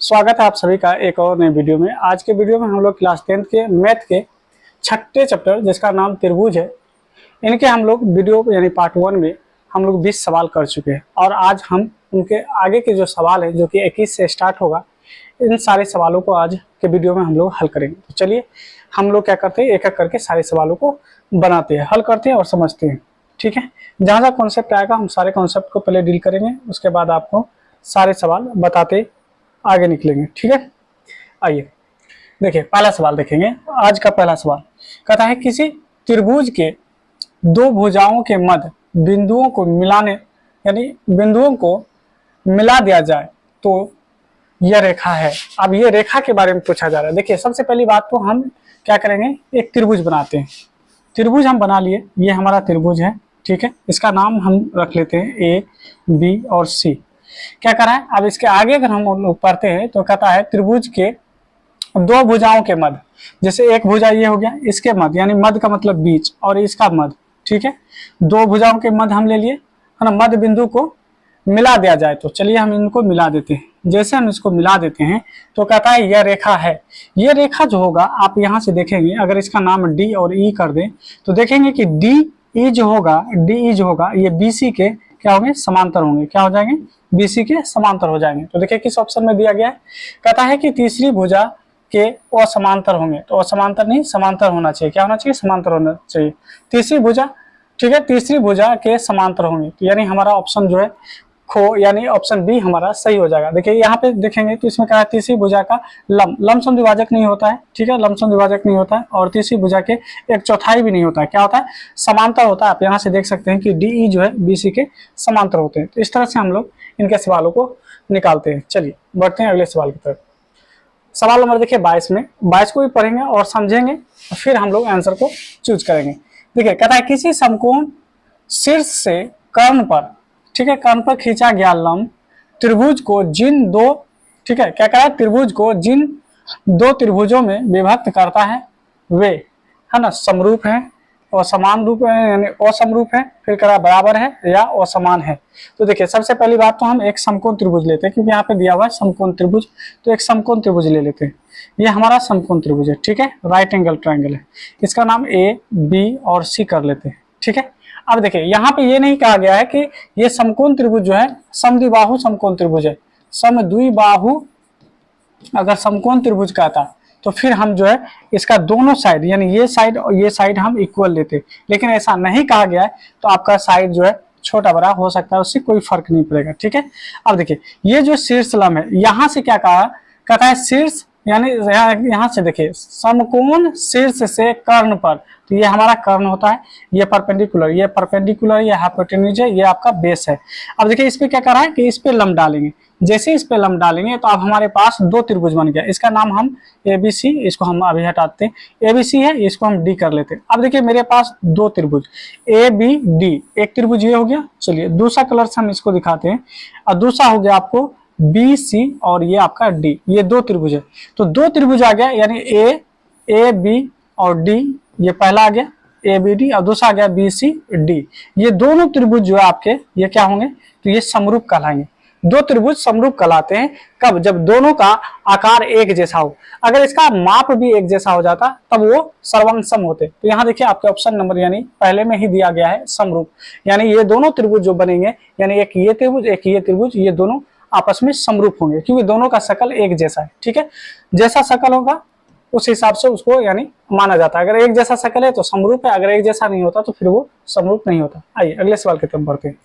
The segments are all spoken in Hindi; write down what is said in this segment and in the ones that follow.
स्वागत है आप सभी का एक और नए वीडियो में। आज के वीडियो में हम लोग क्लास 10th के मैथ के छठे चैप्टर जिसका नाम त्रिभुज है, इनके हम लोग वीडियो यानी पार्ट 1 में हम लोग 20 सवाल कर चुके हैं और आज हम उनके आगे के जो सवाल है जो कि 21 से स्टार्ट होगा, इन सारे सवालों को आज के वीडियो में हम लोग हल करेंगे। तो चलिए हम लोग क्या करते हैं, एक एक करके सारे सवालों को बनाते हैं, हल करते हैं और समझते हैं। ठीक है, जहाँ जहाँ कॉन्सेप्ट आएगा हम सारे कॉन्सेप्ट को पहले डील करेंगे, उसके बाद आपको सारे सवाल बताते आगे निकलेंगे। ठीक है, आइए देखिए पहला सवाल देखेंगे। आज का पहला सवाल कहता है किसी त्रिभुज के दो भुजाओं के मध्य बिंदुओं को मिलाने यानी बिंदुओं को मिला दिया जाए तो यह रेखा है। अब ये रेखा के बारे में पूछा जा रहा है। देखिए सबसे पहली बात तो हम क्या करेंगे, एक त्रिभुज बनाते हैं। त्रिभुज हम बना लिए, ये हमारा त्रिभुज है। ठीक है, इसका नाम हम रख लेते हैं ए, बी और सी। क्या करा है, अब इसके आगे अगर हम लोग पढ़ते हैं तो कहता है त्रिभुज के दो भुजाओं के मध्य, जैसे एक भुजा ये हो गया, इसके मध्य यानी मध्य का मतलब बीच और इसका मध्य। ठीक है, दो भुजाओं के मध्य हम ले लिए, है ना, मध्य बिंदु को मिला दिया जाए। तो चलिए हम इनको मिला देते हैं। जैसे हम इसको मिला देते हैं तो कहता है यह रेखा है। यह रेखा जो होगा आप यहाँ से देखेंगे, अगर इसका नाम डी और ई कर दें तो देखेंगे कि डी ई जो होगा ये बीसी के क्या होंगे, समांतर होंगे। क्या हो जाएंगे, बीसी के समांतर हो जाएंगे। तो देखिए किस ऑप्शन में दिया गया है, कहता है कि तीसरी भुजा के असमांतर होंगे। तो असमांतर नहीं, समांतर होना चाहिए। क्या होना चाहिए, समांतर होना चाहिए। तीसरी भुजा, ठीक है, तीसरी भुजा के समांतर होंगे। तो यानी हमारा ऑप्शन जो है यानी ऑप्शन बी हमारा सही हो जाएगा। देखिए यहाँ पे देखेंगे तो इसमें क्या है, तीसरी भुजा का लमसम द्विभाजक नहीं होता है। ठीक है, लमसम द्विभाजक नहीं होता है और तीसरी भुजा के एक चौथाई भी नहीं होता है। क्या होता है, समांतर होता है। आप यहाँ से देख सकते हैं कि डी जो है बीसी के समांतर होते हैं। तो इस तरह से हम लोग इनके सवालों को निकालते हैं। चलिए बढ़ते हैं अगले सवाल की तरफ। सवाल नंबर देखिए 22 में, 22 को भी पढ़ेंगे और समझेंगे, फिर हम लोग आंसर को चूज करेंगे। देखिए कहता है किसी समकोण शीर्ष से कर्ण पर, ठीक है, कर्ण पर खींचा गया लंब त्रिभुज को जिन दो, ठीक है, क्या करा है, त्रिभुज को जिन दो त्रिभुजों में विभक्त करता है वे, है ना, समरूप है और समान रूप है यानी असमरूप है, फिर करा बराबर है या असमान है। तो देखिए सबसे पहली बात तो हम एक समकोण त्रिभुज लेते हैं, क्योंकि यहाँ पे दिया हुआ है समकोण त्रिभुज। तो एक समकोण त्रिभुज ले लेते हैं। ये हमारा समकोण त्रिभुज है। ठीक है, राइट एंगल ट्रायंगल है। इसका नाम ए, बी और सी कर लेते हैं। ठीक है, अब देखिए यहाँ पे ये नहीं कहा गया है कि ये समकोण त्रिभुज जो है समद्विबाहु समकोण त्रिभुज है। समद्विबाहु अगर समकोण त्रिभुज कहता तो फिर हम जो है इसका दोनों साइड यानी ये साइड और ये साइड हम इक्वल लेते, लेकिन ऐसा नहीं कहा गया है। तो आपका साइड जो है छोटा बड़ा हो सकता है, उससे कोई फर्क नहीं पड़ेगा। ठीक है, अब देखिए ये जो शीर्ष लंब है, यहाँ से क्या कहा, कहता है शीर्ष यानी यहाँ से देखिए समकोण शीर्ष से कर्ण पर, तो ये हमारा कर्ण होता है। ये परपेंडिकुलर, ये हाइपोटेन्यूज है, ये आपका बेस है। अब देखिए इस पे क्या कर रहा है कि इस पे लंब डालेंगे। जैसे इस पे लंब डालेंगे तो अब हमारे पास दो त्रिभुज बन गया। इसका नाम हम एबीसी, इसको हम अभी हटाते हैं, एबीसी है, इसको हम डी कर लेते हैं। अब देखिए मेरे पास दो त्रिभुज ए बी डी, एक त्रिभुज ये हो गया। चलिए दूसरा कलर से हम इसको दिखाते हैं, और दूसरा हो गया आपको बी सी और ये आपका डी, ये दो त्रिभुज है। तो दो त्रिभुज आ गया यानी ए बी और डी, ये पहला आ गया ए बी डी और दूसरा आ गया बी सी डी। ये दोनों त्रिभुज जो है आपके ये क्या होंगे, तो ये समरूप कहलाएंगे। दो त्रिभुज समरूप कहलाते हैं कब, जब दोनों का आकार एक जैसा हो। अगर इसका माप भी एक जैसा हो जाता तब वो सर्वांगसम होते। तो यहाँ देखिए आपके ऑप्शन नंबर यानी पहले में ही दिया गया है समरूप, यानी ये दोनों त्रिभुज जो बनेंगे यानी एक ये त्रिभुज एक ये त्रिभुज, ये दोनों आपस में समरूप होंगे क्योंकि दोनों का शकल एक जैसा है। ठीक है, जैसा शकल होगा उस हिसाब से उसको यानी माना जाता है। अगर एक जैसा शकल है तो समरूप है, अगर एक जैसा नहीं होता तो फिर वो समरूप नहीं होता। आइए अगले सवाल की तरफ बढ़ते हैं।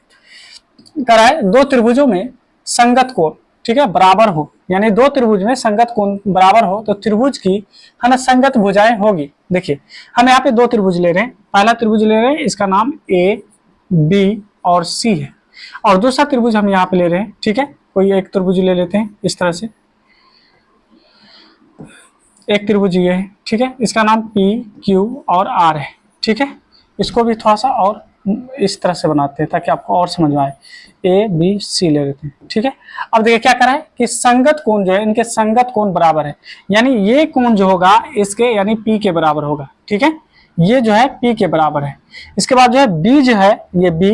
कह रहा है दो त्रिभुजों में संगत कोण, ठीक है, बराबर हो, यानी दो त्रिभुज में संगत कोण बराबर हो तो त्रिभुज की, है ना, संगत भुजाएं होगी। देखिए हम यहाँ पे दो त्रिभुज ले रहे हैं। पहला त्रिभुज ले रहे हैं, इसका नाम ए बी और सी है, और दूसरा त्रिभुज हम यहाँ पे ले रहे हैं। ठीक है, कोई एक त्रिभुज ले लेते हैं इस तरह से, एक त्रिभुज ये है। ठीक है, इसका नाम पी क्यू और आर है। ठीक है, इसको भी थोड़ा सा और इस तरह से बनाते हैं ताकि आपको और समझ में आए। ए बी सी ले लेते हैं। ठीक है, अब देखिए क्या करा है कि संगत कोण जो है, इनके संगत कोण बराबर है, यानी ये कोण जो होगा इसके यानी पी के बराबर होगा। ठीक है, ये जो है पी के बराबर है। इसके बाद जो है बी जो है ये बी,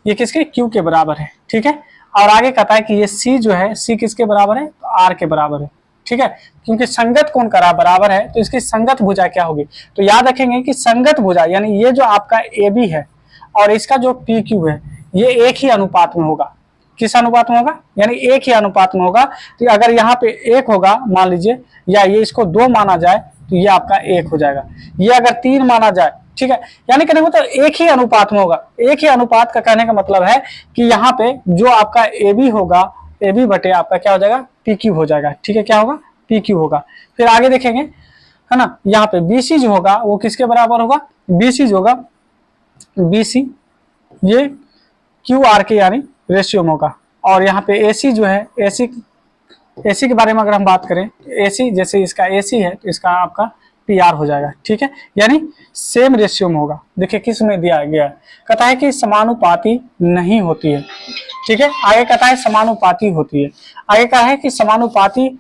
ये किसके, क्यू के बराबर है। ठीक है, और आगे कहता है कि ये सी जो है, सी किसके बराबर है, तो आर के बराबर है, ठीक है। क्योंकि संगत कोण करा बराबर है तो इसकी संगत भुजा क्या होगी, तो याद रखेंगे कि संगत भुजा यानी ये जो आपका ए बी है और इसका जो पी क्यू है ये एक ही अनुपात में होगा। किस अनुपात में होगा, यानी एक ही अनुपात में होगा। तो अगर यहाँ पे एक होगा मान लीजिए, या ये इसको 2 माना जाए तो ये आपका 1 हो जाएगा, ये अगर 3 माना जाए, ठीक है। यानी कहने का मतलब एक ही अनुपात में होगा। एक ही अनुपात का कहने का मतलब है कि यहाँ पे जो आपका ए बी होगा, ए बी बटे आपका क्या हो जाएगा, पी क्यू हो जाएगा, ठीक है। क्या होगा, पी क्यू होगा। फिर आगे देखेंगे, है ना, यहाँ पे बी सी जो होगा वो किसके बराबर होगा, बी सी जो होगा, बी सी ये क्यू आर के यानी रेशियो में होगा। और यहाँ पे ए सी जो है, ए सी के बारे में अगर हम बात करें, ए सी जैसे इसका ए सी है तो इसका आपका पी आर हो जाएगा, ठीक है। यानी सेम रेशियो में होगा। देखिए किस में दिया गया है, कहता है कि समानुपाती नहीं होती है, ठीक है। आगे कहता है समानुपाती होती है, आगे कहा है कि समानुपाती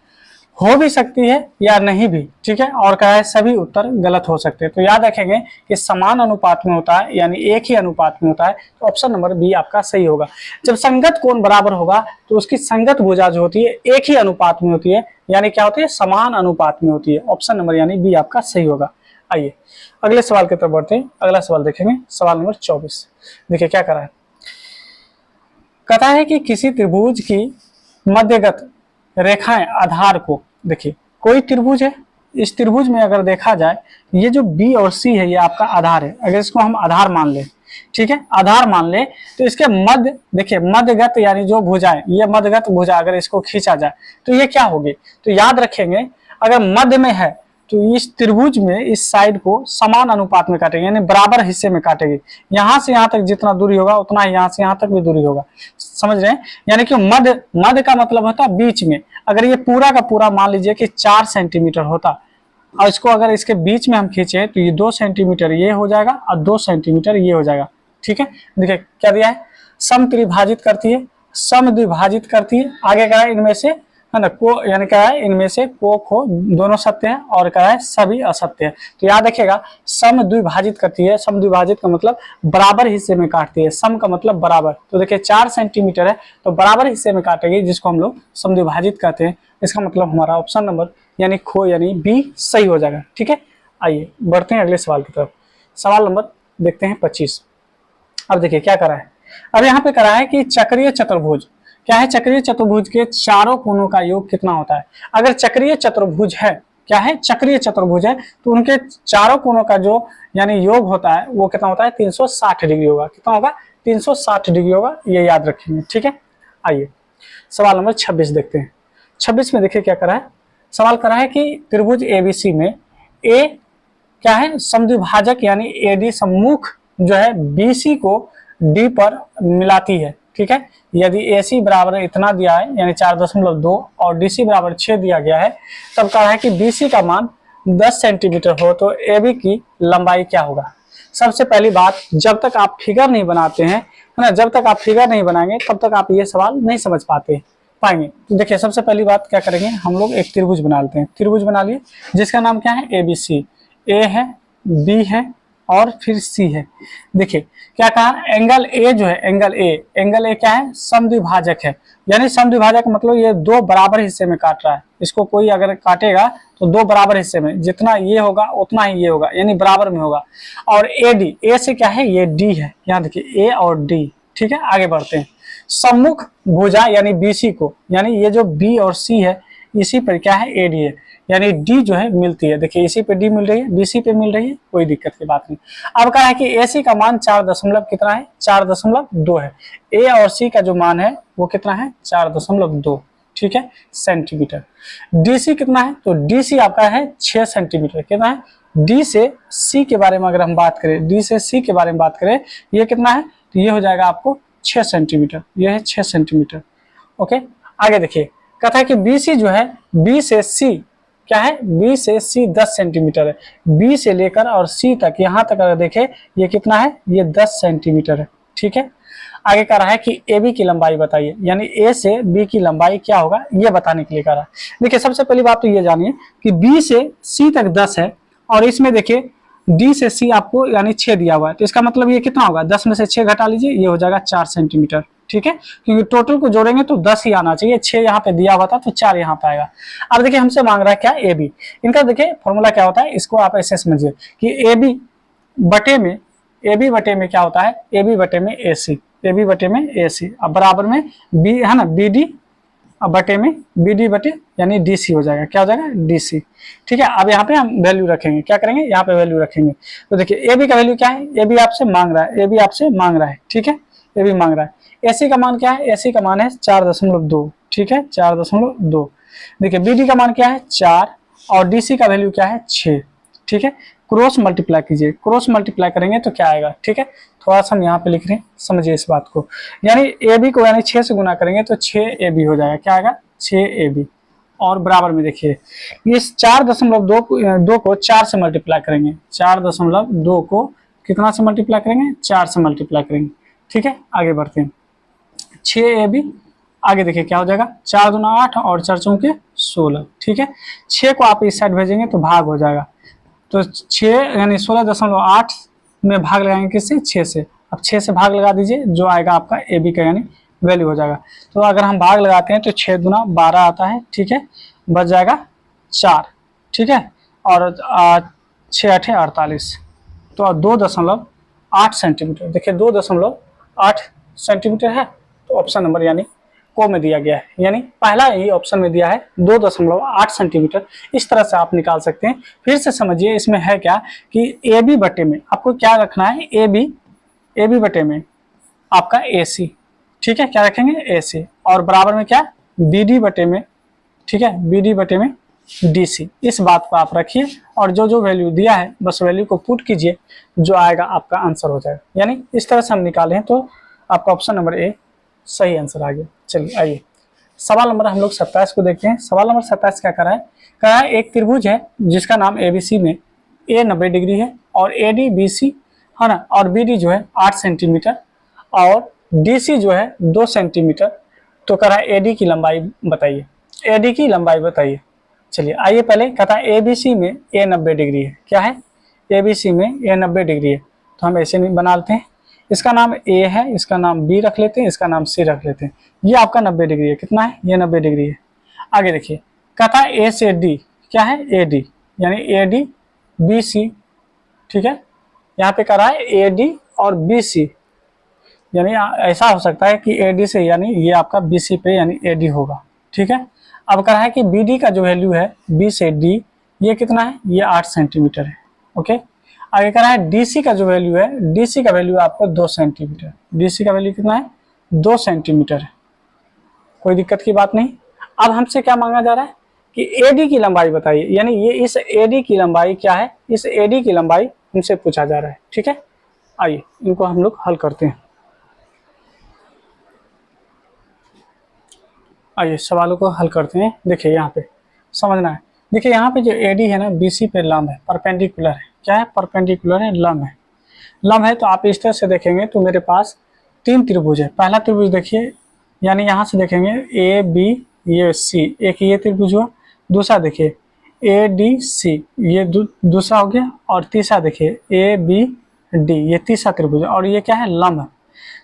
हो भी सकती है या नहीं भी, ठीक है। और कहा है सभी उत्तर गलत हो सकते हैं। तो याद रखेंगे कि समान अनुपात में होता है यानी एक ही अनुपात में होता है, तो ऑप्शन नंबर बी आपका सही होगा। जब संगत कोण बराबर होगा तो उसकी संगत भुजा जो होती है एक ही अनुपात में होती है, यानी क्या होती है, समान अनुपात में होती है। ऑप्शन नंबर यानी बी आपका सही होगा। आइए अगले सवाल की तरफ बढ़ते हैं। अगला सवाल देखेंगे, सवाल नंबर 24। देखिए क्या करा है, कहता है कि किसी त्रिभुज की मध्यगत रेखाएं आधार को, देखिए कोई त्रिभुज है, इस त्रिभुज में अगर देखा जाए ये जो बी और सी है ये आपका आधार है। अगर इसको हम आधार मान ले, ठीक है, आधार मान ले, तो इसके मध्य, देखिए मध्यगत यानी जो भुजाएं, ये मध्यगत भुजा अगर इसको खींचा जाए तो ये क्या होगी, तो याद रखेंगे अगर मध्य में है तो इस त्रिभुज में इस साइड को समान अनुपात में काटेगी, यानी बराबर हिस्से में काटेगी। यहां से यहां तक जितना दूरी होगा उतना ही यहां से यहां तक भी दूरी होगा, समझ रहे हैं। यानी कि मध्य का मतलब होता है बीच में। अगर ये पूरा का पूरा मान लीजिए कि 4 सेंटीमीटर होता और इसको अगर इसके बीच में हम खींचे तो ये 2 सेंटीमीटर ये हो जाएगा और 2 सेंटीमीटर ये हो जाएगा, ठीक है। देखिए क्या दिया है, समत्रिभाजित करती है, समद्विभाजित करती है। आगे का है इनमें से, है ना, को यानी क्या है, इनमें से को खो दोनों सत्य है और क्या है, सभी असत्य है। तो याद रखिएगा समद्विभाजित करती है, समद्विभाजित का मतलब बराबर हिस्से में काटती है, सम का मतलब बराबर। तो देखिए 4 सेंटीमीटर है तो बराबर हिस्से में काटेगी, जिसको हम लोग समद्विभाजित कहते हैं। इसका मतलब हमारा ऑप्शन नंबर यानी खो यानी बी सही हो जाएगा, ठीक है। आइए बढ़ते हैं अगले सवाल की तरफ। सवाल नंबर देखते हैं 25। अब देखिए क्या करा है, अब यहाँ पे करा है कि चक्रीय चतुर्भुज, क्या है, चक्रीय चतुर्भुज के चारों कोणों का योग कितना होता है। अगर चक्रीय चतुर्भुज है, क्या है, चक्रीय चतुर्भुज है, तो उनके चारों कोणों का जो यानी योग होता है वो कितना होता है, 360 डिग्री होगा। कितना होगा, 360 डिग्री होगा, ये याद रखेंगे, ठीक है। आइए सवाल नंबर 26 देखते हैं। 26 में देखिए क्या करा है, सवाल करा है कि त्रिभुज एबीसी में ए क्या है, समद्विभाजक यानी एडी सम्मुख जो है बीसी को डी पर मिलाती है, ठीक है। यदि AC बराबर इतना दिया है यानी 4.2 और DC बराबर 6 दिया गया है, तब कहा है कि BC का मान 10 सेंटीमीटर हो तो AB की लंबाई क्या होगा। सबसे पहली बात, जब तक आप फिगर नहीं बनाते हैं, है ना, जब तक आप फिगर नहीं बनाएंगे तब तक आप ये सवाल नहीं समझ पाएंगे। तो देखिए सबसे पहली बात क्या करेंगे, हम लोग एक त्रिभुज बना लेते हैं। त्रिभुज बना लिए जिसका नाम क्या है, ABC। A है, B है और फिर C है। देखिए क्या कहा, एंगल A जो है, एंगल A क्या है, समद्विभाजक है। यानी समद्विभाजक मतलब ये 2 बराबर हिस्से में काट रहा है। इसको कोई अगर काटेगा तो 2 बराबर हिस्से में, जितना ये होगा उतना ही ये होगा, यानी बराबर में होगा। और AD, A से क्या है, ये D है। यहाँ देखिए A और D, ठीक है। आगे बढ़ते हैं, सम्मुख भुजा यानी BC को, यानी ये जो B और C है इसी पर क्या है, AD है, यानी D जो है मिलती है। देखिए इसी पे D मिल रही है, BC पे मिल रही है, कोई दिक्कत की बात नहीं। अब कहा है कि AC का मान 4 कितना है, 4.2 है। A और C का जो मान है वो कितना है, 4.2, ठीक है, सेंटीमीटर। DC कितना है, तो DC आपका है 6 सेंटीमीटर। कितना है, D से C के बारे में अगर हम बात करें, D से C के बारे में बात करें, ये कितना है, तो ये हो जाएगा आपको 6 सेंटीमीटर, ये है 6 सेंटीमीटर। ओके आगे देखिए, कहता है कि BC जो है, B से C क्या है, B से C 10 सेंटीमीटर है। B से लेकर और C तक, यहाँ तक अगर देखें ये कितना है, ये 10 सेंटीमीटर है, ठीक है। आगे कह रहा है कि AB की लंबाई बताइए, यानी A से B की लंबाई क्या होगा ये बताने के लिए कह रहा है। देखिए सबसे पहली बात तो ये जानिए कि B से C तक 10 है और इसमें देखिए D से C आपको यानी 6 दिया हुआ है, तो इसका मतलब ये कितना होगा, 10 में से 6 घटा लीजिए, ये हो जाएगा 4 सेंटीमीटर, ठीक है, क्योंकि टोटल को जोड़ेंगे तो 10 ही आना चाहिए, 6 यहाँ पे दिया हुआ था तो 4 यहाँ पे आएगा। अब देखिए हमसे मांग रहा है क्या, ए बी। इनका देखिए फॉर्मूला क्या होता है, इसको आप ऐसे समझिए कि ए बी बटे में क्या होता है, ए बी बटे में ए सी, ए बी बटे में ए सी, अब बराबर में बी है ना, बी डी बटे में बी डी बटे यानी डी सी हो जाएगा, क्या हो जाएगा, डी सी। ठीक है, अब यहाँ पे हम वैल्यू रखेंगे, क्या करेंगे, यहाँ पे वैल्यू रखेंगे। तो देखिए ए बी का वैल्यू क्या है, ए बी आपसे मांग रहा है, ए बी आपसे मांग रहा है, ठीक है, ए बी मांग रहा है। ए सी का मान क्या है, ए सी का मान है 4.2, ठीक है, 4.2। देखिए बी डी का मान क्या है 4 और डी सी का वैल्यू क्या है 6, ठीक है। क्रॉस मल्टीप्लाई कीजिए, क्रॉस मल्टीप्लाई करेंगे तो क्या आएगा, ठीक है। थोड़ा सा हम यहाँ पे लिख रहे हैं, समझिए इस बात को, यानी ए बी को यानी 6 से गुना करेंगे तो 6 ए बी हो जाएगा, क्या आएगा 6 ए बी। और बराबर में देखिए इस 4.2 को 4 से मल्टीप्लाई करेंगे, 4.2 को कितना से मल्टीप्लाई करेंगे, 4 से मल्टीप्लाई करेंगे, ठीक है। आगे बढ़ते हैं, 6 ए बी, आगे देखिए क्या हो जाएगा, 4 दूना 8 और 4 चौके 16, ठीक है। 6 को आप इस साइड भेजेंगे तो भाग हो जाएगा, तो 6 यानी 16.8 में भाग लगाएंगे किससे, 6 से। अब 6 से भाग लगा दीजिए, जो आएगा आपका ए बी का यानी वैल्यू हो जाएगा। तो अगर हम भाग लगाते हैं तो 6 दूना 12 आता है, ठीक है, बच जाएगा 4, ठीक है, और 6 8 48, तो 2.8 सेंटीमीटर। देखिए 2.8 सेंटीमीटर है, तो ऑप्शन नंबर यानी को में दिया गया है, यानी पहला ही ऑप्शन में दिया है 2.8 सेंटीमीटर। इस तरह से आप निकाल सकते हैं। फिर से समझिए इसमें है क्या कि ए बी बटे में आपको क्या रखना है, ए बी बटे में आपका ए सी, ठीक है, क्या रखेंगे ए सी, और बराबर में क्या बी डी बटे में, ठीक है, बी डी बटे में डी सी। इस बात को आप रखिए और जो जो वैल्यू दिया है बस वैल्यू को पुट कीजिए, जो आएगा आपका आंसर हो जाएगा। यानी इस तरह से हम निकालें तो आपका ऑप्शन नंबर ए सही आंसर आ गया। चलिए आइए सवाल नंबर हम लोग 27 को देखते हैं। सवाल नंबर 27 क्या करा है, एक त्रिभुज है जिसका नाम एबीसी में ए 90 डिग्री है और ए डी बी सी है ना, और बी डी जो है 8 सेंटीमीटर और डी सी जो है 2 सेंटीमीटर। तो कह रहा है ए डी की लंबाई बताइए, ए डी की लंबाई बताइए। चलिए आइए पहले कहता है ए बी सी में ए 90 डिग्री है, क्या है, ए बी सी में ए 90 डिग्री है, तो हम ऐसे नहीं बना लेते हैं, इसका नाम ए है, इसका नाम बी रख लेते हैं, इसका नाम सी रख लेते हैं। ये आपका 90 डिग्री है, कितना है, ये 90 डिग्री है। आगे देखिए कहता है ए से डी, क्या है ए डी, यानी ए डी बी सी, ठीक है। यहाँ पे कह रहा है ए डी और बी सी, यानी ऐसा हो सकता है कि ए डी से यानी ये आपका बी सी पे यानी ए डी होगा, ठीक है। अब कह रहा है कि बी डी का जो वैल्यू है बी से डी ये कितना है, ये 8 सेंटीमीटर है, ओके। आगे कह रहा है डीसी का जो वैल्यू है, डीसी का वैल्यू आपको 2 सेंटीमीटर, डीसी का वैल्यू कितना है 2 सेंटीमीटर है, कोई दिक्कत की बात नहीं। अब हमसे क्या मांगा जा रहा है कि एडी की लंबाई बताइए, यानी ये इस एडी की लंबाई क्या है, इस एडी की लंबाई हमसे पूछा जा रहा है, ठीक है। आइए इनको हम लोग हल करते हैं। आइए सवालों को हल करते हैं। देखिए यहाँ पे समझना है, देखिए यहाँ पे जो एडी है ना बीसी पे लंब है, परपेंडिकुलर है, क्या है, परपेंडिकुलर है, लंब है, लंब है। तो आप इस तरह से देखेंगे तो मेरे पास 3 त्रिभुज है। पहला त्रिभुज देखिए, यानी यहाँ से देखेंगे ए बी ये सी, एक ये त्रिभुज हुआ। दूसरा देखिए ए डी सी, ये दूसरा हो गया। और तीसरा देखिए ए बी डी, ये तीसरा त्रिभुज है, और ये क्या है, लंब है।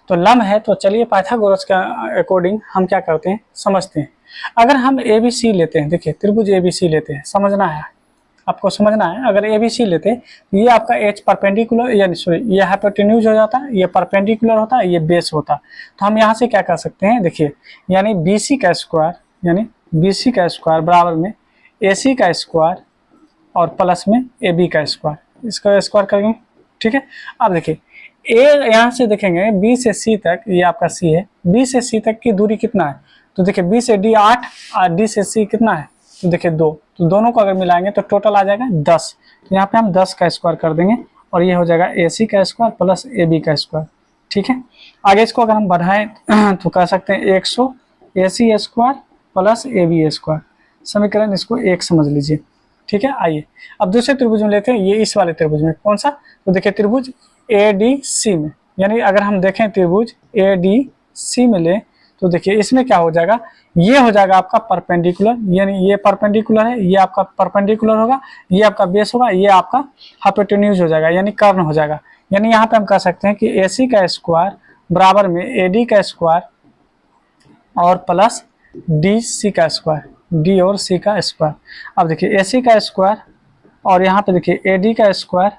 तो लंब है, तो चलिए पाइथागोरस का अकॉर्डिंग हम क्या करते हैं समझते हैं। अगर हम ए बी सी लेते हैं, देखिए त्रिभुज ए बी सी लेते हैं, समझना है आपको, समझना है। अगर ए बी सी लेते हैं ये आपका एच परपेंडिकुलर, यानी सॉरी ये हाइपोटेन्यूज हो जाता है, ये परपेंडिकुलर होता है, ये बेस होता। तो हम यहाँ से क्या कर सकते हैं, देखिए यानी बी सी का स्क्वायर, यानी बी सी का स्क्वायर बराबर में ए सी का स्क्वायर और प्लस में ए बी का स्क्वायर, इसका स्क्वायर करेंगे, ठीक है। अब देखिए ए यहाँ से देखेंगे बी से सी तक, ये आपका सी है, बी से सी तक की दूरी कितना है, तो देखिए बी से डी 8 और डी से सी कितना है, तो देखिए 2, तो दोनों को अगर मिलाएंगे तो टोटल आ जाएगा 10। तो यहाँ पे हम 10 का स्क्वायर कर देंगे और ये हो जाएगा ए सी का स्क्वायर प्लस ए बी का स्क्वायर, ठीक है। आगे इसको अगर हम बढ़ाएं तो कह सकते हैं 100 A C square plus A B square, समीकरण इसको 1 समझ लीजिए, ठीक है। आइए अब दूसरे त्रिभुज में लेते हैं, ये इस वाले त्रिभुज में, कौन सा, तो देखिए त्रिभुज ए डी सी में, यानी अगर हम देखें त्रिभुज ए डी सी में ले तो देखिए इसमें क्या हो जाएगा, ये हो जाएगा आपका परपेंडिकुलर, यानी ये परपेंडिकुलर है, ये आपका परपेंडिकुलर होगा, ये आपका बेस होगा, ये आपका हाइपोटेन्यूज हो जाएगा, यानी कर्ण हो जाएगा। यानी यहाँ पे हम कह सकते हैं कि ए सी का स्क्वायर बराबर में ए डी का स्क्वायर और प्लस डी सी का स्क्वायर, डी और सी का स्क्वायर। अब देखिए ए सी का स्क्वायर और यहाँ पे देखिए ए डी का स्क्वायर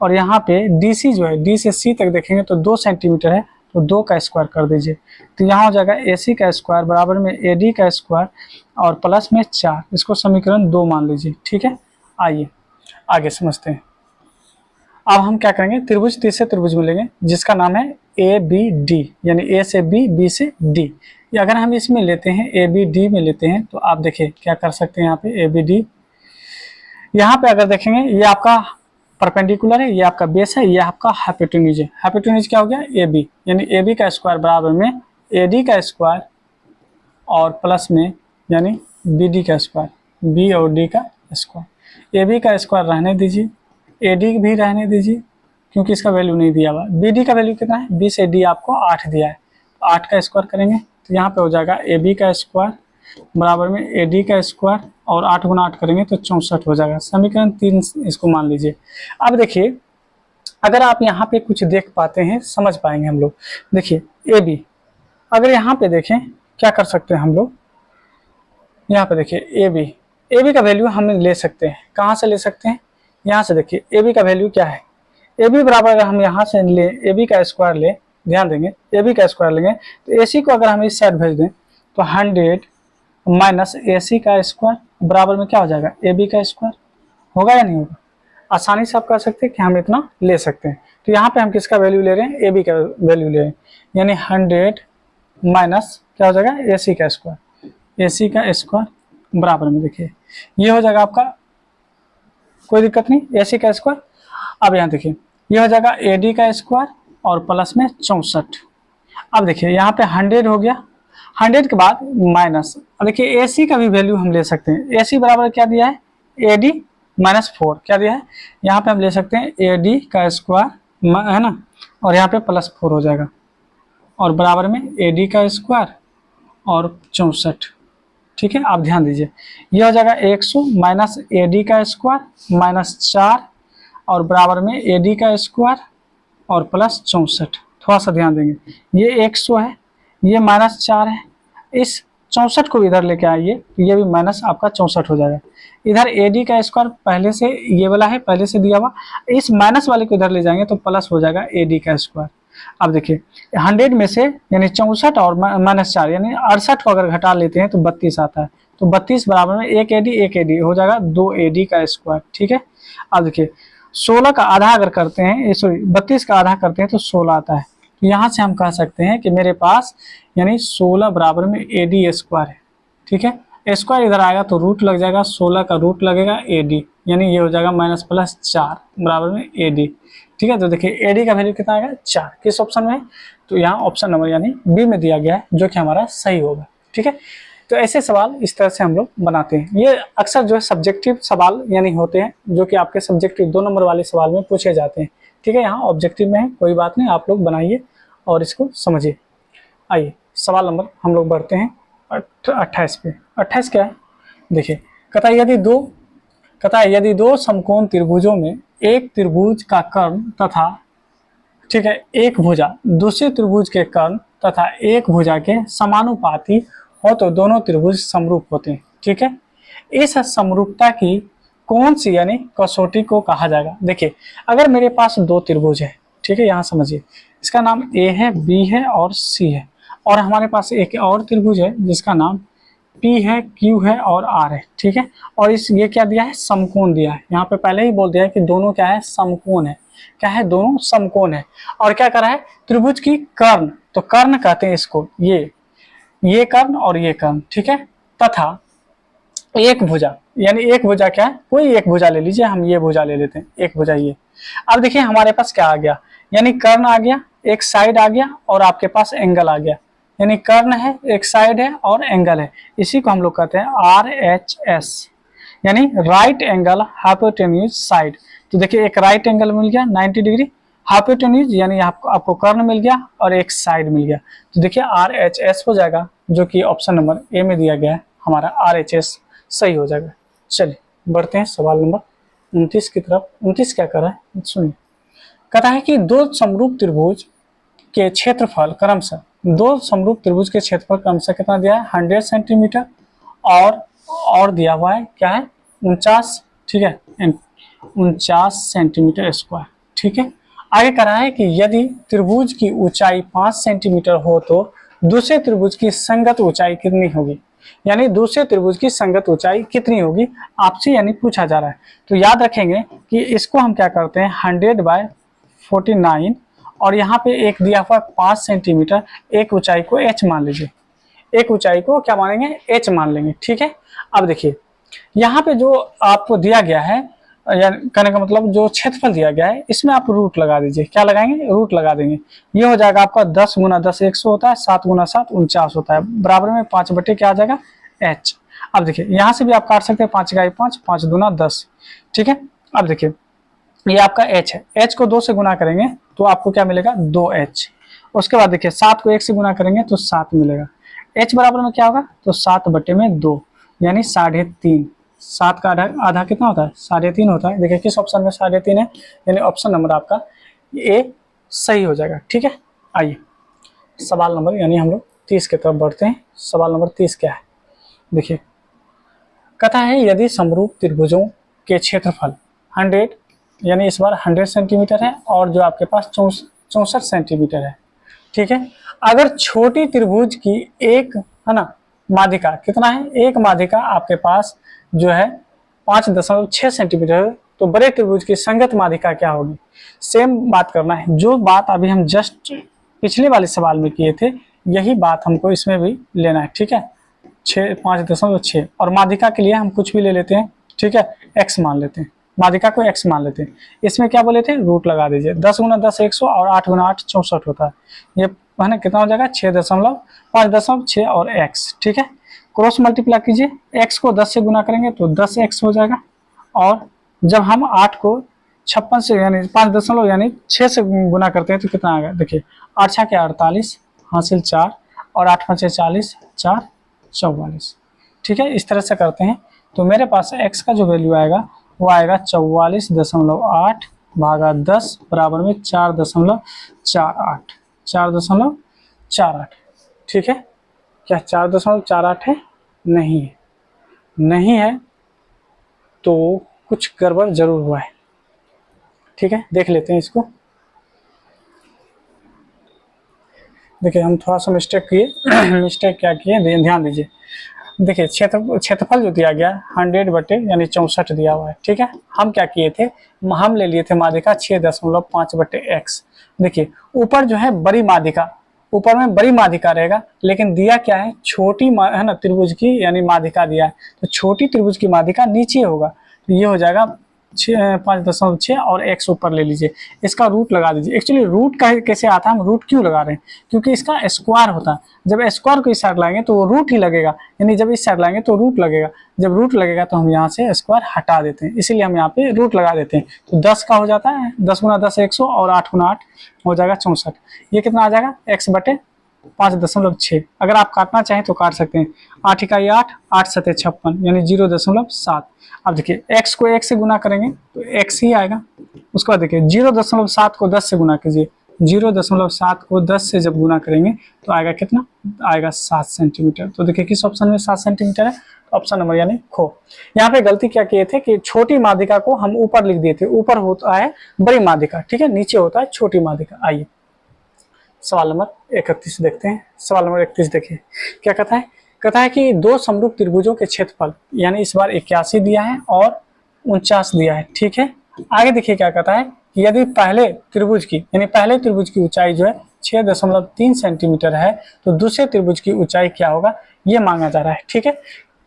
और यहाँ पे डी सी जो है डी से सी तक देखेंगे तो 2 सेंटीमीटर है, तो 2 का स्क्वायर कर दीजिए। तो यहाँ हो जाएगा ए सी का स्क्वायर बराबर में ए डी का स्क्वायर और प्लस में 4, इसको समीकरण 2 मान लीजिए। ठीक है, आइए आगे समझते हैं। अब हम क्या करेंगे, त्रिभुज तीसरे त्रिभुज में लेंगे जिसका नाम है ए बी डी, यानी ए से बी, बी से डी। अगर हम इसमें लेते हैं ए बी डी में लेते हैं तो आप देखिए क्या कर सकते हैं। यहाँ पे ए बी डी, यहाँ पे अगर देखेंगे ये आपका परपेंडिकुलर है, ये आपका बेस है, ये आपका हाइपोटेन्यूज है। हाइपोटेन्यूज क्या हो गया, ए बी, यानी ए बी का स्क्वायर बराबर में ए डी का स्क्वायर और प्लस में यानी बी डी का स्क्वायर, बी और डी का स्क्वायर। ए बी का स्क्वायर रहने दीजिए, ए डी भी रहने दीजिए क्योंकि इसका वैल्यू नहीं दिया हुआ। बी डी का वैल्यू कितना है, बी से डी आपको 8 दिया है, तो 8 का स्क्वायर करेंगे तो यहाँ पे हो जाएगा ए बी का स्क्वायर बराबर में ए डी का स्क्वायर और 8 गुना 8 करेंगे तो 64 हो जाएगा। समीकरण 3 इसको मान लीजिए। अब देखिए अगर आप यहाँ पे कुछ देख पाते हैं, समझ पाएंगे हम लोग। देखिए ए बी, अगर यहाँ पे देखें क्या कर सकते हैं हम लोग, यहाँ पे देखिए ए बी का वैल्यू हम ले सकते हैं। कहाँ से ले सकते हैं, यहाँ से देखिए ए बी का वैल्यू क्या है, ए बी बराबर अगर हम यहाँ से ले ए बी का स्क्वायर ले, ध्यान देंगे ए बी का स्क्वायर लेंगे तो ए सी को अगर हम इस साइड भेज दें तो 100 माइनस ए सी का स्क्वायर बराबर में क्या हो जाएगा, ए बी का स्क्वायर। होगा या नहीं होगा, आसानी से आप कर सकते हैं कि हम इतना ले सकते हैं। तो यहाँ पे हम किसका वैल्यू ले रहे हैं, ए बी का वैल्यू ले रहे हैं, यानी 100 माइनस क्या हो जाएगा, ए सी का स्क्वायर, ए सी का स्क्वायर बराबर में देखिए ये हो जाएगा आपका, कोई दिक्कत नहीं, ए सी का स्क्वायर। अब यहाँ देखिए ये हो जाएगा ए डी का स्क्वायर और प्लस में 64। अब देखिए यहाँ पे 100 हो गया, 100 के बाद माइनस, देखिए ए सी का भी वैल्यू हम ले सकते हैं। ए सी बराबर क्या दिया है, ए डी माइनस 4 क्या दिया है, यहाँ पे हम ले सकते हैं ए डी का स्क्वायर है ना, और यहाँ पे प्लस 4 हो जाएगा और बराबर में ए डी का स्क्वायर और 64। ठीक है, आप ध्यान दीजिए ये हो जाएगा 100 माइनस ए डी का स्क्वायर माइनस 4 और बराबर में ए डी का स्क्वायर और प्लस 64। थोड़ा सा ध्यान देंगे, ये 100 है, ये माइनस 4 है, इस 64 को इधर लेके आइए तो ये भी माइनस आपका 64 हो जाएगा। इधर ए डी का स्क्वायर पहले से ये वाला है, पहले से दिया हुआ, इस माइनस वाले को इधर ले जाएंगे तो प्लस हो जाएगा ए डी का स्क्वायर। अब देखिए 100 में से यानी 64 और माइनस 4 यानी 68 को अगर घटा लेते हैं तो 32 आता है, तो 32 बराबर में एक एडी हो जाएगा 2 एडी का स्क्वायर। ठीक है, अब देखिए 16 का आधा अगर करते हैं, सॉरी 32 का आधा करते हैं तो 16 आता है। तो यहाँ से हम कह सकते हैं कि मेरे पास यानी 16 बराबर में ए डी स्क्वायर है। ठीक है, स्क्वायर इधर आएगा तो रूट लग जाएगा, 16 का रूट लगेगा ए डी, यानी ये हो जाएगा माइनस प्लस 4 बराबर में ए डी। ठीक है, तो देखिए ए डी का वैल्यू कितना आएगा 4, किस ऑप्शन में, तो यहाँ ऑप्शन नंबर यानी बी में दिया गया है, जो कि हमारा सही होगा। ठीक है, तो ऐसे सवाल इस तरह से हम लोग बनाते हैं। ये अक्सर जो है सब्जेक्टिव सवाल यानी होते हैं, जो कि आपके सब्जेक्टिव 2 नंबर वाले सवाल में पूछे जाते हैं। ठीक है, यहाँ ऑब्जेक्टिव में है, कोई बात नहीं, आप लोग बनाइए और इसको समझिए। आइए सवाल नंबर हम लोग बढ़ते हैं 28 पे। 28 क्या है, देखिए कहता है यदि दो समकोण त्रिभुजों में एक त्रिभुज का कर्ण तथा, ठीक है, एक भुजा दूसरे त्रिभुज के कर्ण तथा एक भुजा के समानुपाती हो तो दोनों त्रिभुज समरूप होते हैं। ठीक है, इस समरूपता की कौन सी यानी कसौटी को कहा जाएगा। देखिए अगर मेरे पास 2 त्रिभुज है, ठीक है, यहाँ समझिए, इसका नाम ए है, बी है और सी है, और हमारे पास एक और त्रिभुज है जिसका नाम पी है, क्यू है और आर है। ठीक है, और इस ये क्या दिया है, समकोण दिया है। यहाँ पे पहले ही बोल दिया है कि दोनों क्या है, समकोण है। क्या है, दोनों समकोण है। और क्या करा है, त्रिभुज की कर्ण, तो कर्ण कहते हैं इसको, ये कर्ण और ये कर्ण। ठीक है, तथा एक भुजा, यानी एक भुजा क्या है, कोई एक भुजा ले लीजिए, हम ये भुजा ले लेते हैं, एक भुजा ये। अब देखिए हमारे पास क्या आ गया, यानी कर्ण आ गया, एक साइड आ गया और आपके पास एंगल आ गया, यानी कर्ण है, एक साइड है और एंगल है। इसी को हम लोग कहते हैं RHS, यानी राइट एंगल हाइपोटेन्यूज साइड। तो देखिए एक राइट एंगल मिल गया 90 डिग्री, हाइपोटेन्यूज यानी आपको कर्ण मिल गया और एक साइड मिल गया। तो देखिए RHS हो जाएगा, जो कि ऑप्शन नंबर ए में दिया गया है, हमारा RHS सही हो जाएगा। चलिए बढ़ते हैं सवाल नंबर 29 की तरफ। 29 क्या कर रहा है सुनिए, कहता है कि 2 समरूप त्रिभुज के क्षेत्रफल क्रमशः, दो समरूप त्रिभुज के क्षेत्रफल क्रमशः कितना दिया है 100 सेंटीमीटर और दिया हुआ है क्या है 49, ठीक है 49 सेंटीमीटर स्क्वायर, ठीक है। आगे करा है कि यदि त्रिभुज की ऊंचाई 5 सेंटीमीटर हो तो दूसरे त्रिभुज की संगत ऊंचाई कितनी होगी, यानी दूसरे त्रिभुज की संगत ऊंचाई कितनी होगी आपसे यानी पूछा जा रहा है। तो याद रखेंगे कि इसको हम क्या करते हैं 100/49 और यहाँ पे एक दिया हुआ 5 सेंटीमीटर, एक ऊंचाई को h मान लीजिए, एक ऊंचाई को क्या मानेंगे h मान लेंगे, ठीक है। अब देखिए यहाँ पे जो आपको दिया गया है या कहने का मतलब जो क्षेत्रफल दिया गया है इसमें आप रूट लगा दीजिए, क्या लगाएंगे रूट लगा देंगे। ये हो जाएगा आपका 10 × 10 100 होता है, 7 × 7 49 होता है, बराबर में 5 बटे क्या आ जाएगा h। अब देखिए यहाँ से भी आप काट सकते हैं 5 × 5 5 दूना 10, ठीक है। अब देखिए ये आपका h है, h को 2 से गुना करेंगे तो आपको क्या मिलेगा 2h। उसके बाद देखिए 7 को 1 से गुना करेंगे तो 7 मिलेगा, h बराबर में क्या होगा तो 7 बटे में 2 यानी 3.5। 7 का आधा कितना होता है 3.5 होता है। देखिए किस ऑप्शन में 3.5 है, यानी ऑप्शन नंबर आपका ए सही हो जाएगा, ठीक है। आइए सवाल नंबर यानी हम लोग 30 की तरफ बढ़ते हैं। सवाल नंबर 30 क्या है, देखिए कथा है यदि समरूप त्रिभुजों के क्षेत्रफल 100 यानी इस बार 100 सेंटीमीटर है और जो आपके पास 64 सेंटीमीटर है, ठीक है। अगर छोटी त्रिभुज की एक है ना माध्यिका कितना है, एक माध्यिका आपके पास जो है 5.6 सेंटीमीटर है तो बड़े त्रिभुज की संगत माध्यिका क्या होगी। सेम बात करना है, जो बात अभी हम जस्ट पिछले वाले सवाल में किए थे यही बात हमको इसमें भी लेना है, ठीक है। 5.6 और माध्यिका के लिए हम कुछ भी ले लेते हैं, ठीक है, x मान लेते हैं, माध्यिका को x मान लेते हैं। इसमें क्या बोले थे रूट लगा दीजिए, 10 × 10 100 और 8 × 8 64 होता है, ये है ना कितना हो जाएगा 6.5 और x, ठीक है। क्रॉस मल्टीप्लाई कीजिए, x को 10 से गुना करेंगे तो 10x हो जाएगा और जब हम 8 को 56 से यानी 5 यानी 6 से गुना करते हैं तो कितना आएगा, देखिए 8 × 6 = 48 हासिल 4 और 8 × 5 = 40 4 44, ठीक है। इस तरह से करते हैं तो मेरे पास x का जो वैल्यू आएगा वो आएगा 44.8 भागा 10 बराबर में 4.48, ठीक है। क्या 4.48 है, नहीं है, नहीं है तो कुछ गड़बड़ जरूर हुआ है, ठीक है। देख लेते हैं इसको, देखिए हम थोड़ा सा मिस्टेक किए मिस्टेक क्या किए ध्यान दीजिए। देखिए क्षेत्रफल जो दिया गया 100 बटे यानी 64 दिया हुआ है, ठीक है। हम क्या किए थे, हम ले लिए थे माध्यिका 6.5 बटे x। देखिए ऊपर जो है बड़ी माध्यिका, ऊपर में बड़ी माध्यिका रहेगा लेकिन दिया क्या है छोटी है ना त्रिभुज की यानी माध्यिका दिया है, तो छोटी त्रिभुज की माध्यिका नीचे होगा तो ये हो जाएगा 5.6 और x ऊपर ले लीजिए, इसका रूट लगा दीजिए। एक्चुअली रूट का कैसे आता है, हम रूट क्यों लगा रहे हैं क्योंकि इसका स्क्वायर होता है, जब स्क्वायर को इस साइड लाएंगे तो वो रूट ही लगेगा, यानी जब इस साइड लाएंगे तो रूट लगेगा, जब रूट लगेगा तो हम यहाँ से स्क्वायर हटा देते हैं, इसीलिए हम यहाँ पे रूट लगा देते हैं। तो 10 का हो जाता है 10 × 10 100 और 8 × 8 हो जाएगा 64, ये कितना आ जाएगा x बटे 5.6। अगर आप काटना चाहें तो काट सकते हैं, 8 × 8 8 × 7 = 56 यानी 0.7। अब देखिए x को 1 से गुना करेंगे तो x ही आएगा, उसके बाद देखिए 0.7 को 10 से गुना कीजिए, 0.7 को 10 से जब गुना करेंगे तो आएगा कितना, आएगा 7 सेंटीमीटर। तो देखिए किस ऑप्शन में 7 सेंटीमीटर है, ऑप्शन नंबर यानी खो। यहाँ पे गलती क्या किए थे कि छोटी माध्यिका को हम ऊपर लिख दिए थे, ऊपर होता है बड़ी माध्यिका, ठीक है, नीचे होता है छोटी माध्यिका। आइए सवाल नंबर 31 देखते हैं। सवाल नंबर 31 देखिए क्या कहता है, कहता है कि दो समरूप त्रिभुजों के क्षेत्रफल यानी इस बार 81 दिया है और 49 दिया है, ठीक है। आगे देखिए क्या कहता है कि यदि पहले त्रिभुज की यानी पहले त्रिभुज की ऊंचाई जो है 6.3 सेंटीमीटर है तो दूसरे त्रिभुज की ऊंचाई क्या होगा ये मांगा जा रहा है, ठीक है।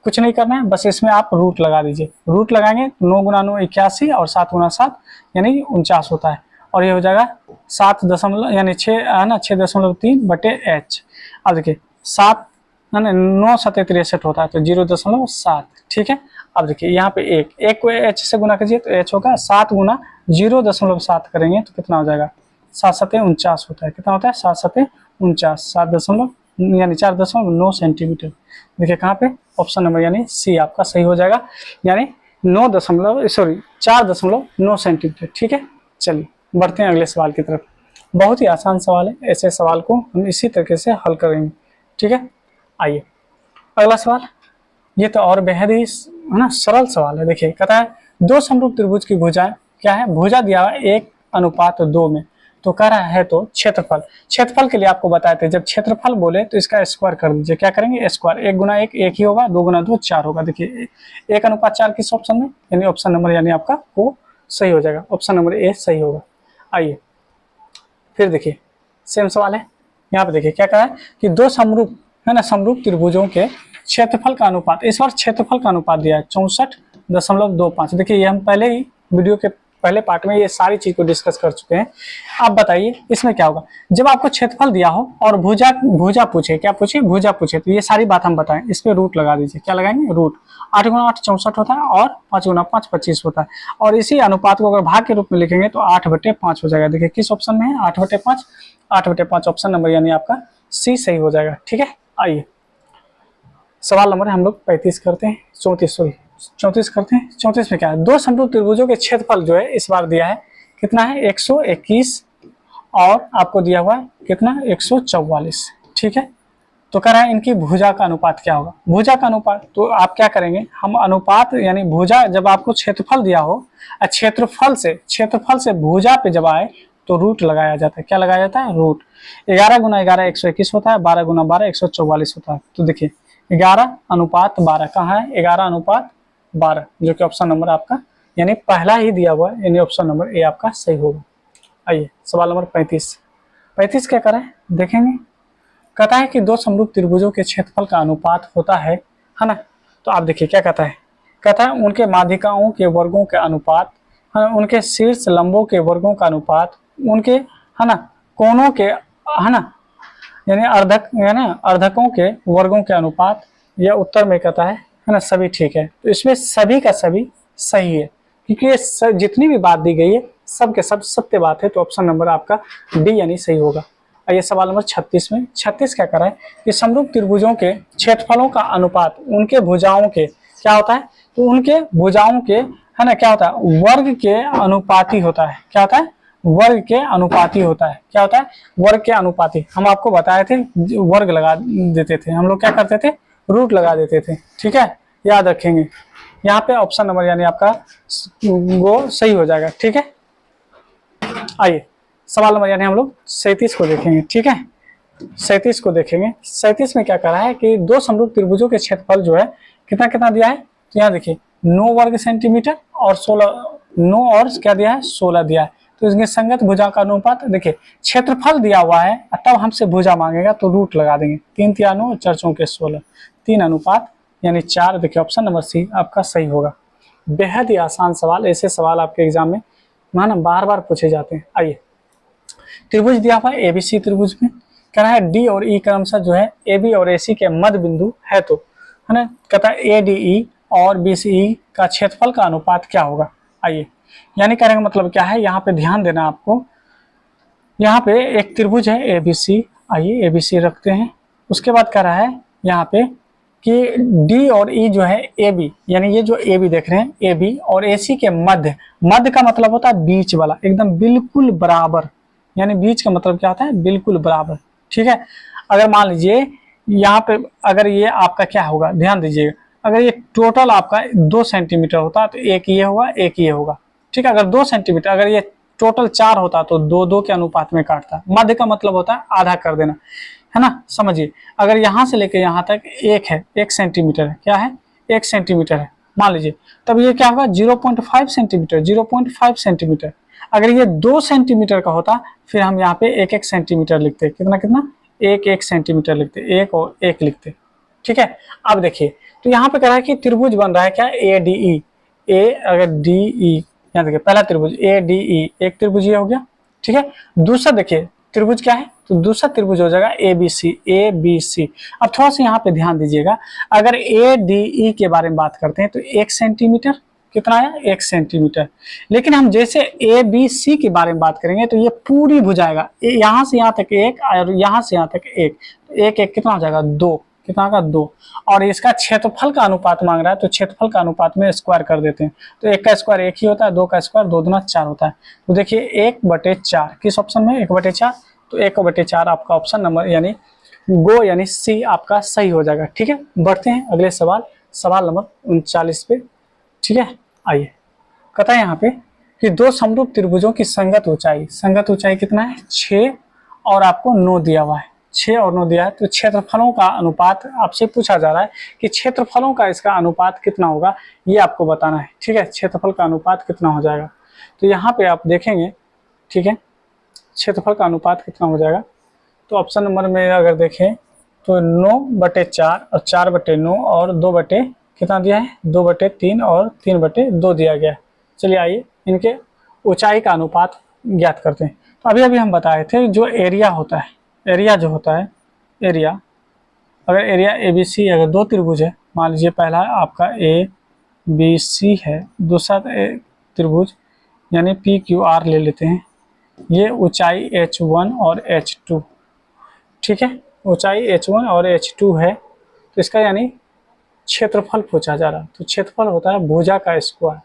कुछ नहीं करना है, बस इसमें आप रूट लगा दीजिए, रूट लगाएंगे 9 × 9 81 और 7 × 7 यानी 49 होता है और ये हो जाएगा 7 दशमलव यानी 6 है ना 6.3 बटे h। अब देखिए 7 है ना 9 × 7 = 63 होता है तो 0.7, ठीक है। अब देखिए यहाँ पे एक को h से गुना कीजिए तो h होगा 7 × 0.7 करेंगे तो कितना हो जाएगा 7 × 7 = 49 होता है, कितना होता है 7 × 7 = 49, 7 दशमलव यानी 4.9 सेंटीमीटर। देखिए कहाँ पे ऑप्शन नंबर यानी सी आपका सही हो जाएगा, यानी 4.9 सेंटीमीटर, ठीक है। चलिए बढ़ते हैं अगले सवाल की तरफ। बहुत ही आसान सवाल है, ऐसे सवाल को हम इसी तरीके से हल करेंगे। ठीक है, आइए अगला सवाल। ये तो और बेहद ही है ना सरल सवाल है। देखिए कहता है दो समरूप त्रिभुज की भुजाएं क्या है, भुजा दिया हुआ 1:2 में, तो कह रहा है तो क्षेत्रफल। क्षेत्रफल के लिए आपको बताए थे जब क्षेत्रफल बोले तो इसका स्क्वायर कर दीजिए। क्या करेंगे, स्क्वायर। 1 गुना 1 1 ही होगा, 2 गुना 2 4 होगा। देखिए 1:4 किस ऑप्शन में, यानी ऑप्शन नंबर यानी आपका वो सही हो जाएगा, ऑप्शन नंबर ए सही होगा। आइए फिर देखिए सेम सवाल है। यहाँ पे देखिए क्या कहा है कि दो समरूप है ना, समरूप त्रिभुजों के क्षेत्रफल का अनुपात, इस बार क्षेत्रफल का अनुपात दिया है 64.25। देखिए ये हम पहले ही वीडियो के पहले पार्ट में ये सारी चीज को डिस्कस कर चुके हैं। आप बताइए इसमें क्या होगा, जब आपको क्षेत्रफल दिया हो और भुजा भुजा पूछे, क्या पूछे, भुजा पूछे, तो ये सारी बात हम बताएं, इस पे रूट लगा दीजिए। क्या लगाएंगे, रूट। 8 गुना 8 64 होता है और 5 गुना 5 25 होता है। और इसी अनुपात को अगर भाग के रूप में लिखेंगे तो 8/5 हो जाएगा। देखिए किस ऑप्शन में है, 8/5, 8/5 ऑप्शन नंबर यानी आपका सी सही हो जाएगा। ठीक है, आइए सवाल नंबर हम लोग 35 करते हैं, 34 करते हैं। 34 में क्या है, दो समरूप त्रिभुजों के क्षेत्रफल जो है इस बार दिया है कितना है, 121 और आपको दिया हुआ है कितना, 144। ठीक है, तो कह रहा है इनकी भुजा का अनुपात क्या होगा। भुजा का अनुपात तो आप क्या करेंगे, हम अनुपात यानी भुजा जब आपको क्षेत्रफल दिया हो, क्षेत्रफल से भुजा पे जब आए तो रूट लगाया जाता है। क्या लगाया जाता है, रूट। 11 गुना 11 121 होता है, 12 गुना 12 144 होता है। तो देखिए 11:12 कहाँ है, 11:12, जो कि ऑप्शन नंबर आपका यानी पहला ही दिया हुआ है, यानी ऑप्शन नंबर ए आपका सही होगा। आइए सवाल नंबर 35 क्या करें देखेंगे। कहता है कि दो समरूप त्रिभुजों के क्षेत्रफल का अनुपात होता है ना। तो आप देखिए क्या कहता है, कहता है उनके माध्यिकाओं के वर्गों के अनुपात, उनके शीर्ष लंबों के वर्गों का अनुपात, उनके है ना कोणों के है ना यानी अर्धकों के वर्गों के अनुपात। यह उत्तर में कहता है ना सभी ठीक है। तो इसमें सभी का सभी सही है, क्योंकि ये जितनी भी बात दी गई है सब के सब सत्य बात है। तो ऑप्शन नंबर आपका डी यानी सही होगा। आइए सवाल नंबर 36 में। 36 क्या कर रहा है कि समरूप त्रिभुजों के क्षेत्रफलों का अनुपात उनके भुजाओं के क्या होता है, तो उनके भुजाओं के है ना क्या होता है, वर्ग के अनुपाती होता है। क्या होता है, वर्ग के अनुपाती होता है। क्या होता है, वर्ग के अनुपाती। हम आपको बताए थे वर्ग लगा देते थे हम लोग, क्या करते थे, रूट लगा देते थे। ठीक है, याद रखेंगे। यहाँ पे ऑप्शन नंबर यानी आपका वो सही हो जाएगा। ठीक है, आइए सवाल नंबर यानी हम लोग 37 को देखेंगे। ठीक है, 37 को देखेंगे। 37 में क्या कर रहा है कि दो समरूप त्रिभुजों के क्षेत्रफल जो है कितना कितना दिया है, तो यहाँ देखिए 9 वर्ग सेंटीमीटर और 9 और क्या दिया है, 16 दिया है। तो इसके संगत भुजा का अनुपात देखिए, क्षेत्रफल दिया हुआ है तब हमसे भुजा मांगेगा तो रूट लगा देंगे। 3 × 9 4 × 16, 3 अनुपात यानी 4। देखिए ऑप्शन नंबर सी आपका सही होगा। बेहद ही आसान सवाल, ऐसे सवाल आपके एग्जाम में माना बार बार पूछे जाते हैं। आइए त्रिभुज दिया हुआ है एबीसी त्रिभुज में, कह रहा है डी और ई क्रमशः जो है ए बी और ए सी के मध्य बिंदु है, तो है ना कहता है ए डी ई और बी सी ई का क्षेत्रफल का अनुपात क्या होगा। आइए यानी कहने का मतलब क्या है, यहाँ पे ध्यान देना आपको। यहाँ पे एक त्रिभुज है ए बी सी, आइए ए बी सी रखते हैं। उसके बाद कह रहा है यहाँ पे कि डी और ई जो है ए बी, यानी ये जो ए बी देख रहे हैं ए बी और ए सी के मध्य, मध्य का मतलब होता है बीच वाला, एकदम बिल्कुल बराबर, यानी बीच का मतलब क्या होता है, बिल्कुल बराबर। ठीक है, अगर मान लीजिए यहाँ पे अगर ये आपका क्या होगा, ध्यान दीजिएगा, अगर ये टोटल आपका 2 सेंटीमीटर होता तो एक ये होगा एक ये होगा। ठीक है, अगर 2 सेंटीमीटर, अगर ये टोटल 4 होता तो 2-2 के अनुपात में काटता। मध्य का मतलब होता है आधा कर देना, है ना, समझिए। अगर यहाँ से लेके यहाँ तक एक है, 1 सेंटीमीटर है, क्या है, 1 सेंटीमीटर है मान लीजिए, तब ये क्या होगा 0.5 सेंटीमीटर, 0.5 सेंटीमीटर। अगर ये 2 सेंटीमीटर का होता फिर हम यहाँ पे 1-1 सेंटीमीटर लिखते, कितना कितना, 1-1 सेंटीमीटर लिखते, 1 और 1 लिखते। ठीक है, अब देखिए तो यहाँ पे कह रहा है कि त्रिभुज बन रहा है क्या, ए डी ई, ए अगर डी ई, यहाँ देखिए पहला त्रिभुज ए डी ई, एक त्रिभुज ये हो गया। ठीक है, दूसरा देखिए त्रिभुज क्या है, तो दूसरा त्रिभुज हो जाएगा A B C, A B C. अब थोड़ा सा यहाँ पे ध्यान दीजिएगा, अगर ए डी ई के बारे में बात करते हैं तो 1 सेंटीमीटर कितना आया, 1 सेंटीमीटर। लेकिन हम जैसे ए बी सी के बारे में बात करेंगे तो ये पूरी भुजाएगा, यहाँ से यहाँ तक 1 और यहाँ से यहाँ तक 1, तो 1-1 कितना हो जाएगा, 2, कितना का 2। और इसका क्षेत्रफल का अनुपात मांग रहा है, तो क्षेत्रफल का अनुपात में स्क्वायर कर देते हैं। तो 1 का स्क्वायर 1 ही होता है, 2 का स्क्वायर 2 दूना 4 होता है। तो देखिए 1/4 किस ऑप्शन में 1/4, तो 1/4 आपका ऑप्शन नंबर यानी गो यानी सी आपका सही हो जाएगा। ठीक है, बढ़ते हैं अगले सवाल, सवाल नंबर 39 पे। ठीक है, आइए कहता है यहाँ पे कि दो समरूप त्रिभुजों की संगत ऊंचाई कितना है 6 और आपको 9 दिया हुआ है, 6 और 9 दिया है। तो क्षेत्रफलों का अनुपात आपसे पूछा जा रहा है कि क्षेत्रफलों का इसका अनुपात कितना होगा, ये आपको बताना है। ठीक है, क्षेत्रफल का अनुपात कितना हो जाएगा, तो यहाँ पे आप देखेंगे। ठीक है, क्षेत्रफल का अनुपात कितना हो जाएगा, तो ऑप्शन नंबर में अगर देखें तो 9/4 और 4/9 और 2 कितना दिया है 2/3 और 3/2 दिया गया है। चलिए आइए इनके ऊंचाई का अनुपात ज्ञात करते हैं। तो अभी हम बताए थे जो एरिया होता है, एरिया जो होता है, एरिया अगर एरिया ABC अगर दो त्रिभुज है, मान लीजिए पहला आपका ABC है, दूसरा त्रिभुज यानी PQR ले लेते हैं, ये ऊंचाई H1 और H2। ठीक है, ऊंचाई H1 और H2 है, तो इसका यानी क्षेत्रफल पूछा जा रहा है। तो क्षेत्रफल होता है भुजा का स्क्वायर।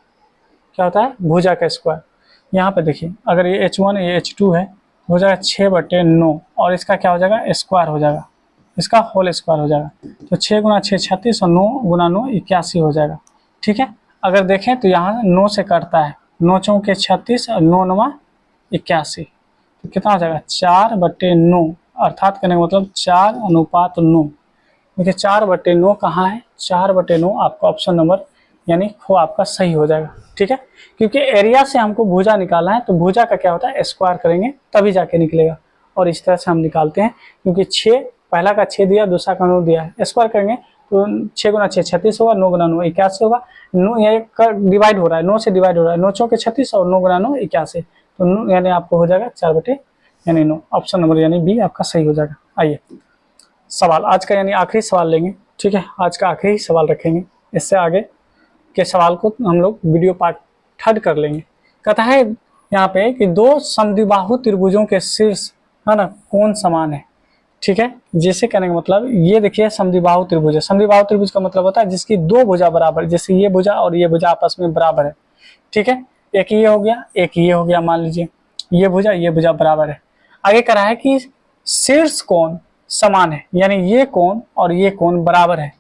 क्या होता है, भुजा का स्क्वायर। यहाँ पे देखिए अगर ये H1 ये H2 है, हो जाएगा 6/9 और इसका क्या हो जाएगा स्क्वायर हो जाएगा, इसका होल स्क्वायर हो जाएगा। तो 6 गुना 6 36 और 9 गुना 9 81 हो जाएगा। ठीक है, अगर देखें तो यहाँ 9 से कटता है, 9 चौके 36 और 9 9 81, तो कितना हो जाएगा 4/9, अर्थात कहने का मतलब 4:9। देखिए 4/9 कहाँ है, 4/9 आपका ऑप्शन नंबर यानी वो आपका सही हो जाएगा। ठीक है, क्योंकि एरिया से हमको भुजा निकालना है, तो भुजा का क्या होता है स्क्वायर करेंगे तभी जाके निकलेगा। और इस तरह से हम निकालते हैं, क्योंकि 6 पहला का 6 दिया, दूसरा का 9 दिया है, स्क्वायर करेंगे तो 6 गुना 6 36 होगा, 9 गुना 9 81 होगा। 9 ये डिवाइड हो रहा है, 9 से डिवाइड हो रहा है, 9 चौके 36 और 9 गुना 9 81, तो 9 यानी आपको हो जाएगा 4/9, ऑप्शन नंबर यानी बी आपका सही हो जाएगा। आइए सवाल आज का यानी आखिरी सवाल लेंगे। ठीक है, आज का आखिरी सवाल रखेंगे, इससे आगे के सवाल को हम लोग वीडियो पार्ट 3 कर लेंगे। कहता है यहाँ पे कि दो समद्विबाहु त्रिभुजों के शीर्ष है ना कोण समान है। ठीक है, जैसे कहने का मतलब ये देखिए समद्विबाहु त्रिभुज है। समद्विबाहु त्रिभुज का मतलब होता है जिसकी दो भुजा बराबर, जैसे ये भुजा और ये भुजा आपस में बराबर है। ठीक है, एक ये हो गया, एक ये हो गया, मान लीजिए ये भुजा बराबर है। आगे कह रहा है कि शीर्ष कोण समान है, यानी ये कोण और ये कोण बराबर है,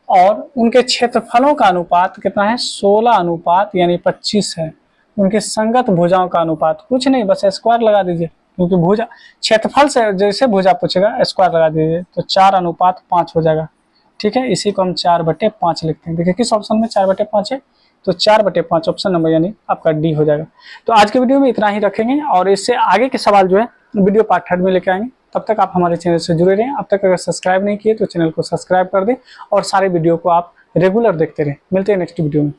और उनके क्षेत्रफलों का अनुपात कितना है 16 अनुपात यानी 25 है। उनके संगत भुजाओं का अनुपात कुछ नहीं, बस स्क्वायर लगा दीजिए, क्योंकि भुजा क्षेत्रफल से जैसे भुजा पूछेगा स्क्वायर लगा दीजिए, तो 4:5 हो जाएगा। ठीक है, इसी को हम 4/5 लिखते हैं। देखिए किस ऑप्शन में 4/5 है, तो 4/5 ऑप्शन नंबर यानी आपका डी हो जाएगा। तो आज के वीडियो में इतना ही रखेंगे, और इससे आगे के सवाल जो है वीडियो पार्ट 3 में लेके आएंगे। तब तक आप हमारे चैनल से जुड़े रहें। अब तक अगर सब्सक्राइब नहीं किए तो चैनल को सब्सक्राइब कर दें, और सारे वीडियो को आप रेगुलर देखते रहें। मिलते हैं नेक्स्ट वीडियो में।